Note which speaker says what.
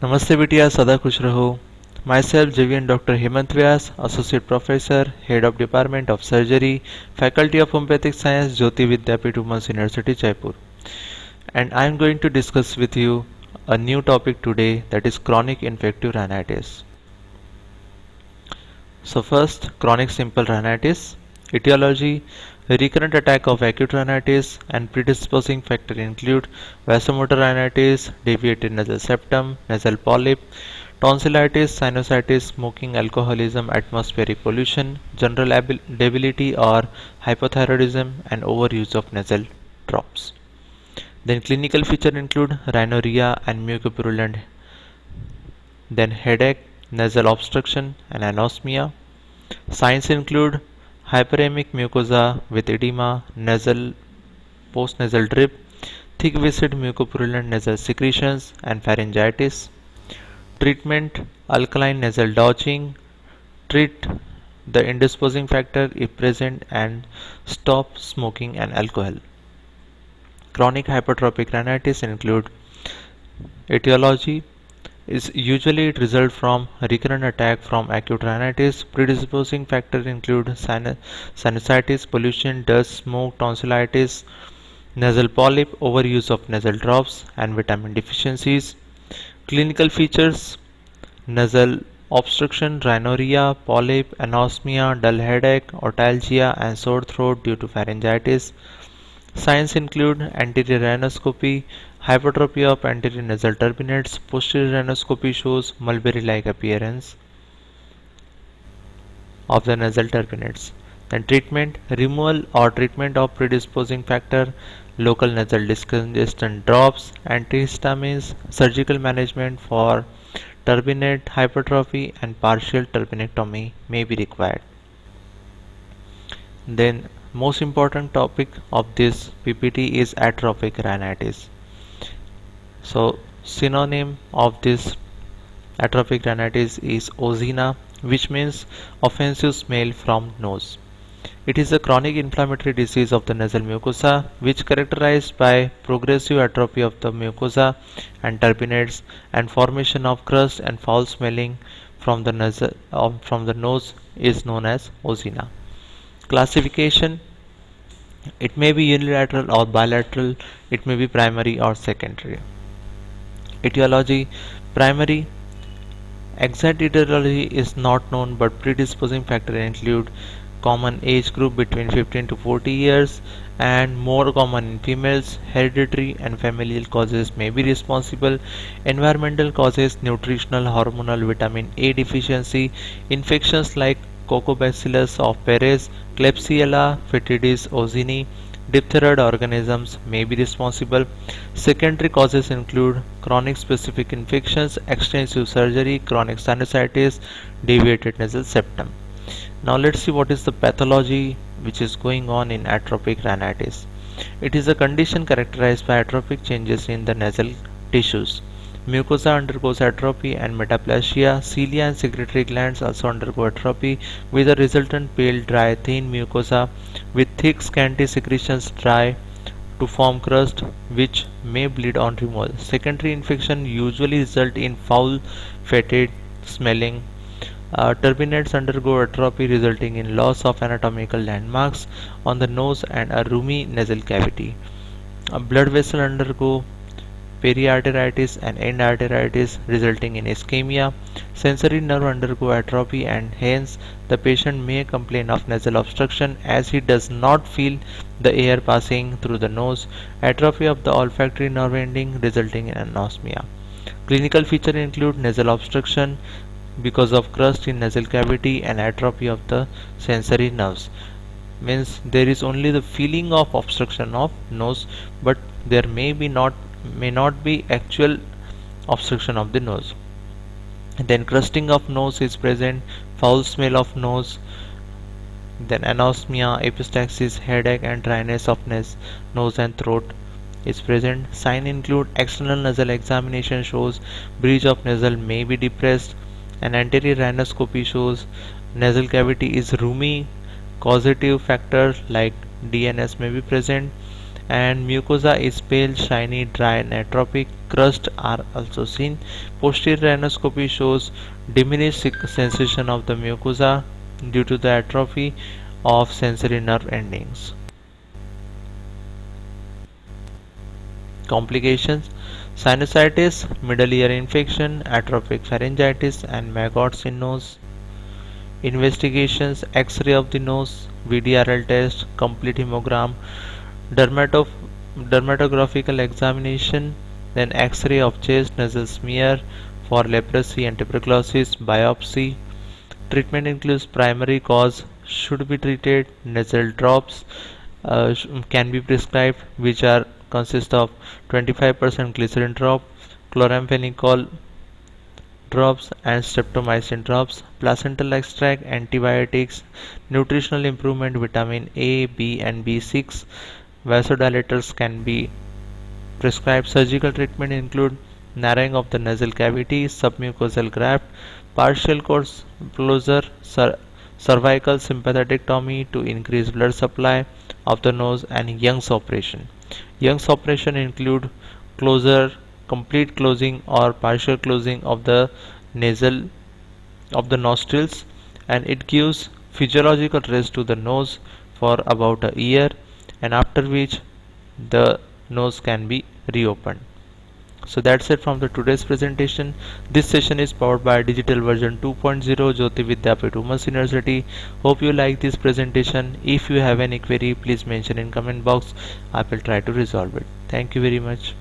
Speaker 1: नमस्ते बिटिया, सदा खुश रहो। Myself Javian Dr. Hemant Vyas, Associate Professor, Head of Department of Surgery, Faculty of Homeopathic Science, Jyoti Vidyapith Women's University, Jaipur. And I am going to discuss with you a new topic today, that is chronic infective rhinitis. So first, chronic simple rhinitis. Etiology: recurrent attack of acute rhinitis and predisposing factor include vasomotor rhinitis, deviated nasal septum, nasal polyp, tonsillitis, sinusitis, smoking, alcoholism, atmospheric pollution, general debility or hypothyroidism, and overuse of nasal drops. Then clinical feature include rhinorrhea and mucopurulent, then headache, nasal obstruction, and anosmia. Signs include hyperemic mucosa with edema, nasal postnasal drip, thick viscid mucopurulent nasal secretions, and pharyngitis. Treatment: alkaline nasal douching. Treat the indisposing factor if present and stop smoking and alcohol. Chronic hypertrophic rhinitis include etiology is usually it result from recurrent attack from acute rhinitis. Predisposing factors include sinusitis, pollution, dust, smoke, tonsillitis, nasal polyp, overuse of nasal drops, and vitamin deficiencies. Clinical features: nasal obstruction, rhinorrhea, polyp, anosmia, dull headache, otalgia, and sore throat due to pharyngitis. Signs include anterior rhinoscopy, hypertrophy of anterior nasal turbinates, posterior rhinoscopy shows mulberry-like appearance of the nasal turbinates. Then treatment: removal or treatment of predisposing factor, local nasal discongestant drops, antihistamines, surgical management for turbinate hypertrophy, and partial turbinectomy may be required. Then most important topic of this PPT is atrophic rhinitis. So synonym of this atrophic rhinitis is ozena, which means offensive smell from nose. It is a chronic inflammatory disease of the nasal mucosa which characterized by progressive atrophy of the mucosa and turbinates and formation of crust and foul smelling from the nose is known as ozena. Classification: it may be unilateral or bilateral, it may be primary or secondary. Etiology: primary. Exact etiology is not known, but predisposing factors include common age group between 15 to 40 years and more common in females. Hereditary and familial causes may be responsible. Environmental causes: nutritional, hormonal, vitamin A deficiency, infections like Coccobacillus of Perez, Klebsiella fetidis ozeni, diphtheroid organisms may be responsible. Secondary causes include chronic specific infections, extensive surgery, chronic sinusitis, deviated nasal septum. Now let's see what is the pathology which is going on in atrophic rhinitis. It is a condition characterized by atrophic changes in the nasal tissues. Mucosa undergoes atrophy and metaplasia. Cilia and secretory glands also undergo atrophy with a resultant pale, dry, thin mucosa with thick, scanty secretions dry to form crust which may bleed on removal. Secondary infection usually result in foul, fetid smelling. Turbinates undergo atrophy resulting in loss of anatomical landmarks on the nose and a roomy nasal cavity. Blood vessel undergo periarteritis and endarteritis resulting in ischemia. Sensory nerve undergo atrophy and hence the patient may complain of nasal obstruction as he does not feel the air passing through the nose. Atrophy of the olfactory nerve ending resulting in anosmia. Clinical features include nasal obstruction because of crust in nasal cavity and atrophy of the sensory nerves. Means there is only the feeling of obstruction of nose, but there may not be actual obstruction of the nose. Then crusting of nose is present, foul smell of nose, then anosmia, epistaxis, headache and dryness of nose and throat is present. Signs include external nasal examination shows bridge of nasal may be depressed. An anterior rhinoscopy shows nasal cavity is roomy. Causative factors like DNS may be present. and mucosa is pale, shiny, dry and atrophic. Crusts are also seen. Posterior rhinoscopy shows diminished sensation of the mucosa due to the atrophy of sensory nerve endings. Complications: sinusitis, middle ear infection, atrophic pharyngitis, and maggots in nose. Investigations: X-ray of the nose, VDRL test, complete hemogram, dermato- dermatographical examination, then X-ray of chest, nasal smear for leprosy and tuberculosis, biopsy. Treatment includes primary cause should be treated, nasal drops can be prescribed, which are consist of 25% glycerin drop, chloramphenicol drops and streptomycin drops, placental extract, antibiotics, nutritional improvement, vitamin A, B and B6, vasodilators can be prescribed. Surgical treatment include narrowing of the nasal cavity, submucosal graft, partial course closure, cervical sympathectomy to increase blood supply of the nose, and Young's operation. Young's operation include closure, complete closing or partial closing of the nasal of the nostrils, and it gives physiological rest to the nose for about a year, and after which the nose can be reopened. So that's it from the today's presentation. This session is powered by digital version 2.0 Jyoti Vidyapeeth Women's University. Hope you like this presentation. If you have any query, please mention in comment box. I will try to resolve it. Thank you very much.